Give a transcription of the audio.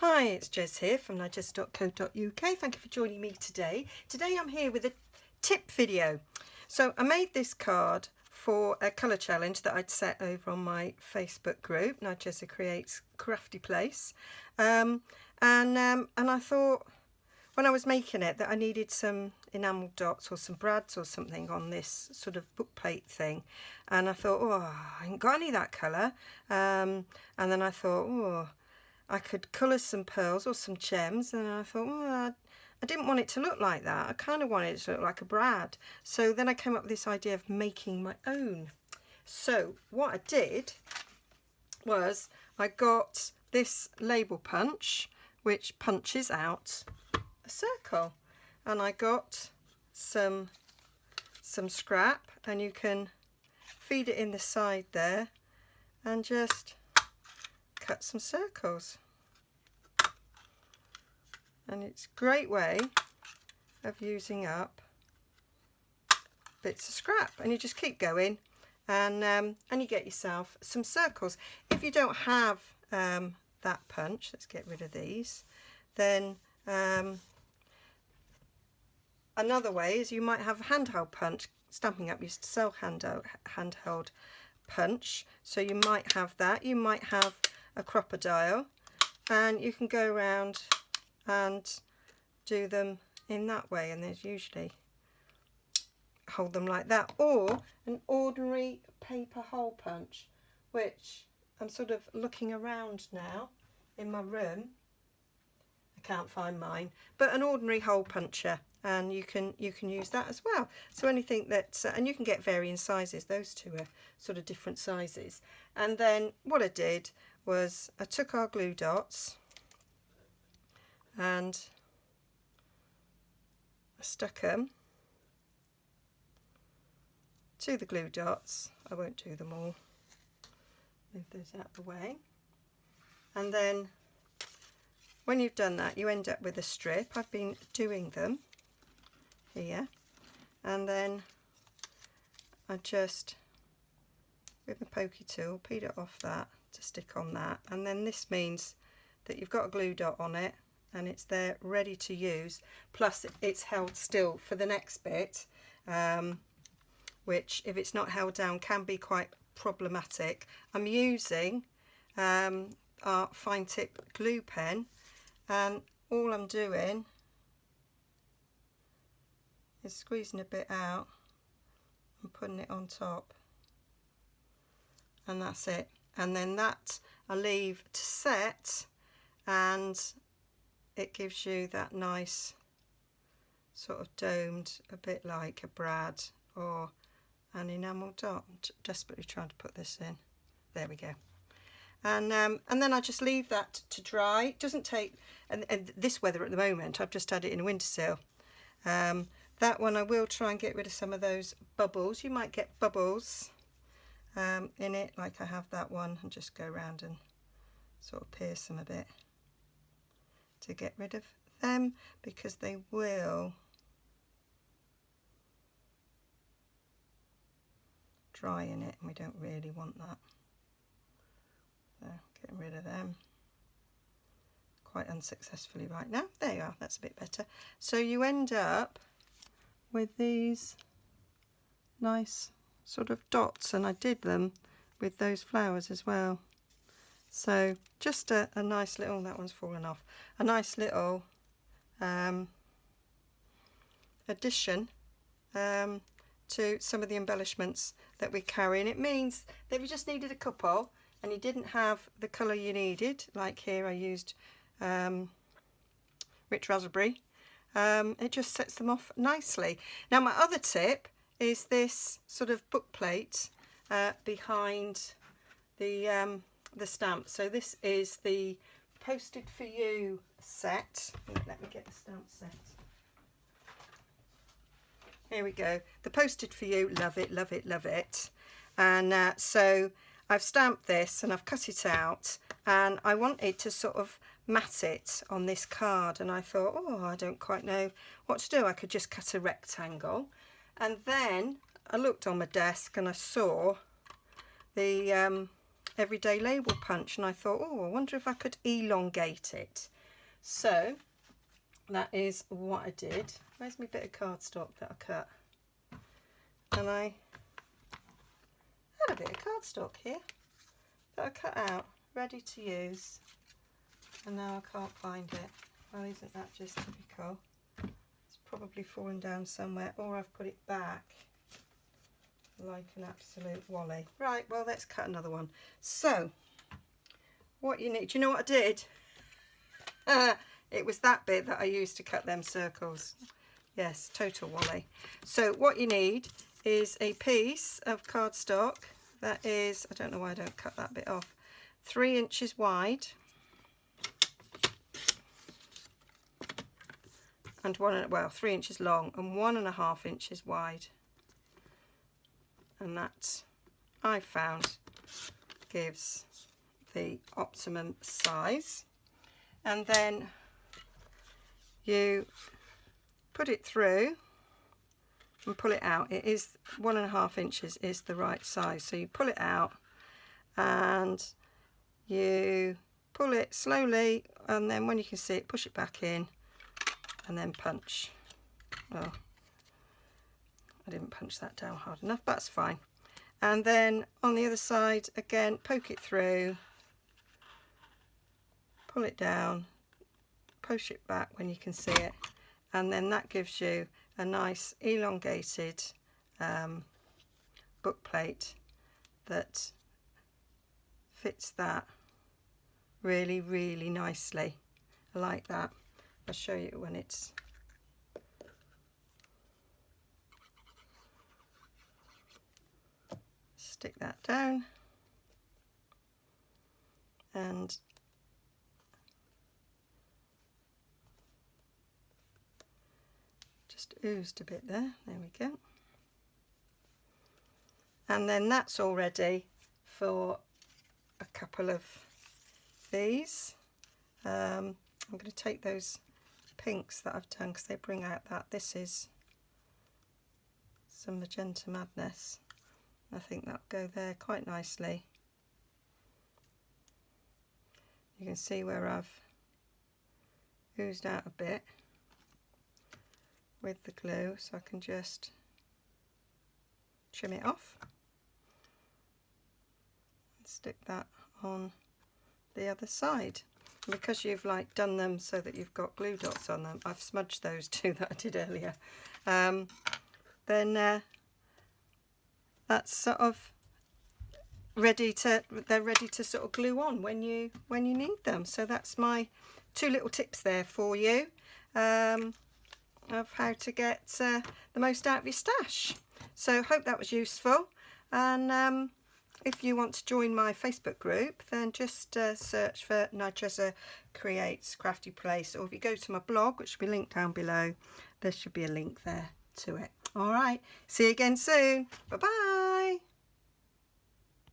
Hi, it's Jez here from nigezza.co.uk. Thank you for joining me today. Today I'm here with a tip video. So I made this card for a colour challenge that I'd set over on my Facebook group, Nigezza Creates Crafty Place. And I thought when I was making it that I needed some enamel dots or some brads or something on this sort of book plate thing. And I thought, oh, I ain't got any of that colour. And then I thought, oh, I could colour some pearls or some gems, and I thought, oh, I didn't want it to look like that. I kind of wanted it to look like a brad. So then I came up with this idea of making my own. So what I did was I got this label punch, which punches out a circle, and I got some scrap, and you can feed it in the side there and just cut some circles. And it's a great way of using up bits of scrap, and you just keep going, and you get yourself some circles. If you don't have that punch, let's get rid of these, then another way is you might have a handheld punch. Stampin' Up used to sell handheld punch, so you might have that. You might have a crocodile, and you can go around and do them in that way, and there's usually hold them like that, or an ordinary paper hole punch, which I'm sort of looking around now in my room. I can't find mine, but an ordinary hole puncher, and you can use that as well. So anything that and you can get varying sizes. Those two are sort of different sizes. And then what I did was I took our glue dots and I stuck them to the glue dots. I won't do them all. Move those out of the way. And then when you've done that, you end up with a strip. I've been doing them here, and then I just, with my pokey tool, peel it off that to stick on that, and then this means that you've got a glue dot on it and it's there ready to use, plus it's held still for the next bit, which if it's not held down can be quite problematic. I'm using our fine tip glue pen, and all I'm doing is squeezing a bit out and putting it on top, and that's it. And then that I leave to set, and it gives you that nice sort of domed, a bit like a brad or an enamel dot. I'm desperately trying to put this in. There we go. And then I just leave that to dry. It doesn't take, and this weather at the moment, I've just had it in a windowsill. That one I will try and get rid of some of those bubbles. You might get bubbles in it, like I have that one, and just go around and sort of pierce them a bit to get rid of them, because they will dry in it and we don't really want that. So getting rid of them quite unsuccessfully right now. There you are, that's a bit better. So you end up with these nice sort of dots, and I did them with those flowers as well. So just a nice little, that one's fallen off, a nice little addition to some of the embellishments that we carry. And it means that if you just needed a couple and you didn't have the colour you needed, like here I used rich raspberry, it just sets them off nicely. Now my other tip is this sort of book plate behind the stamp. So this is the Posted For You set. Let me get the stamp set. Here we go. The Posted For You, love it, love it, love it. And so I've stamped this and I've cut it out, and I wanted to sort of mat it on this card, and I thought, oh, I don't quite know what to do. I could just cut a rectangle. And then I looked on my desk and I saw the everyday label punch, and I thought, oh, I wonder if I could elongate it. So that is what I did. Where's my bit of cardstock that I cut? And I had a bit of cardstock here that I cut out, ready to use, and now I can't find it. Well, isn't that just typical? It's probably fallen down somewhere, or I've put it back like an absolute wally. Right, well, let's cut another one. So what you need, do you know what I did? It was that bit that I used to cut them circles. Yes, total wally. So what you need is a piece of cardstock that is, I don't know why I don't cut that bit off, 3 inches wide and 3 inches long and 1.5 inches wide. And that, I found, gives the optimum size. And then you put it through and pull it out. It is 1.5 inches is the right size. So you pull it out and you pull it slowly, and then when you can see it, push it back in and then punch. Well, I didn't punch that down hard enough, but that's fine. And then on the other side, again, poke it through, pull it down, push it back when you can see it, and then that gives you a nice elongated book plate that fits that really, really nicely. I like that. I'll show you when it's stick that down and just oozed a bit there. There we go. And then that's all ready for a couple of these. I'm going to take those pinks that I've done because they bring out that. This is some Magenta Madness. I think that'll go there quite nicely. You can see where I've oozed out a bit with the glue, so I can just trim it off and stick that on the other side. And because you've like done them so that you've got glue dots on them, I've smudged those two that I did earlier. Then that's sort of ready to, they're ready to sort of glue on when you need them. So that's my 2 little tips there for you of how to get the most out of your stash. So hope that was useful, and if you want to join my Facebook group, then just search for Nigezza Creates Crafty Place, or if you go to my blog, which will be linked down below, there should be a link there to it. All right, see you again soon. Bye bye.